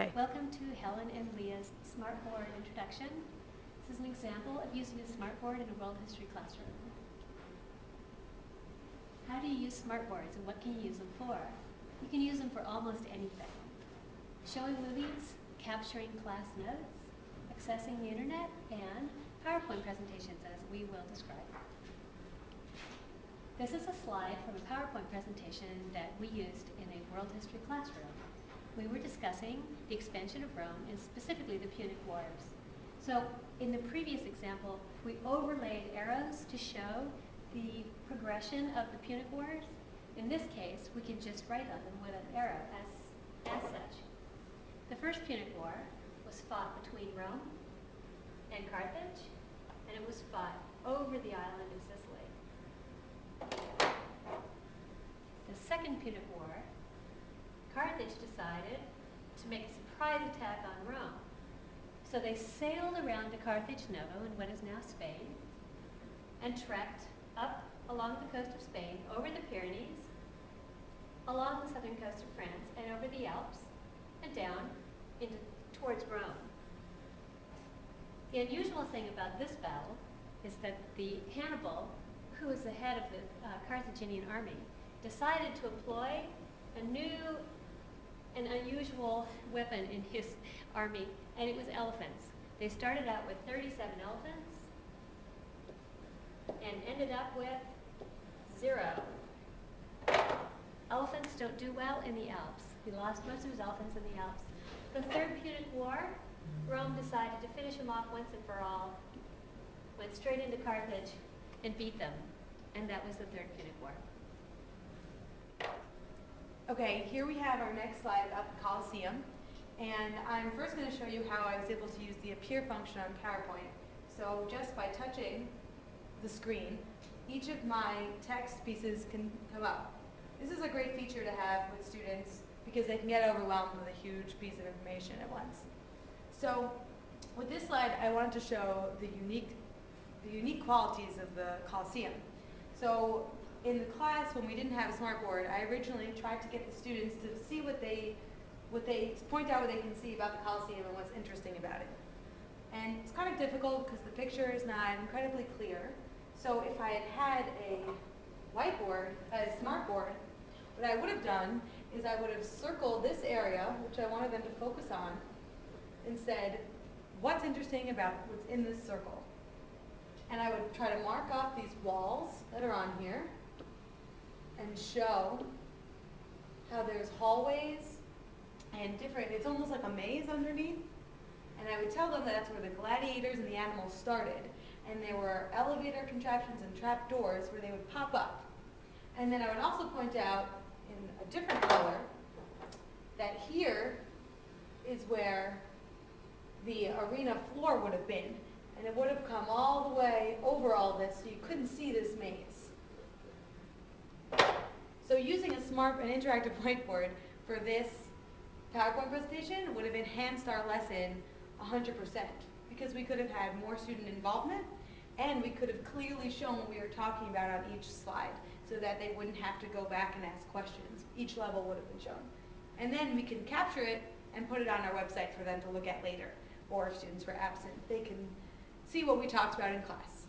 Okay. Welcome to Helen and Leah's Smartboard introduction. This is an example of using a Smartboard in a world history classroom. How do you use Smartboards and what can you use them for? You can use them for almost anything. Showing movies, capturing class notes, accessing the internet, and PowerPoint presentations, as we will describe. This is a slide from a PowerPoint presentation that we used in a world history classroom. We were discussing the expansion of Rome and specifically the Punic Wars. So in the previous example, we overlaid arrows to show the progression of the Punic Wars. In this case, we can just write on them with an arrow as such. The first Punic War was fought between Rome and Carthage, and it was fought over the island of Sicily. The second Punic War, Carthage decided to make a surprise attack on Rome. So they sailed around to Carthage Novo in what is now Spain and trekked up along the coast of Spain, over the Pyrenees, along the southern coast of France, and over the Alps, and down towards Rome. The unusual thing about this battle is that Hannibal, who was the head of the Carthaginian army, decided to employ a new and unusual weapon in his army, and it was elephants. They started out with 37 elephants and ended up with 0. Elephants don't do well in the Alps. He lost most of his elephants in the Alps. The Third Punic War, Rome decided to finish him off once and for all, went straight into Carthage and beat them, and that was the Third Punic War. Okay, here we have our next slide about the Colosseum, and I'm first going to show you how I was able to use the appear function on PowerPoint. So just by touching the screen, each of my text pieces can come up. This is a great feature to have with students because they can get overwhelmed with a huge piece of information at once. So with this slide, I wanted to show the unique qualities of the Colosseum. So in the class, when we didn't have a Smartboard, I originally tried to get the students to see point out what they can see about the Colosseum and what's interesting about it. And it's kind of difficult because the picture is not incredibly clear. So if I had a whiteboard, a Smartboard, what I would have done is I would have circled this area, which I wanted them to focus on, and said, what's interesting about what's in this circle? And I would try to mark off these walls that are on here and show how there's hallways and it's almost like a maze underneath. And I would tell them that that's where the gladiators and the animals started. And there were elevator contraptions and trap doors where they would pop up. And then I would also point out in a different color that here is where the arena floor would have been. And it would have come all the way over all this so you couldn't see this maze. So using an interactive whiteboard for this PowerPoint presentation would have enhanced our lesson 100% because we could have had more student involvement and we could have clearly shown what we were talking about on each slide so that they wouldn't have to go back and ask questions. Each level would have been shown. And then we can capture it and put it on our website for them to look at later. Or if students were absent, they can see what we talked about in class.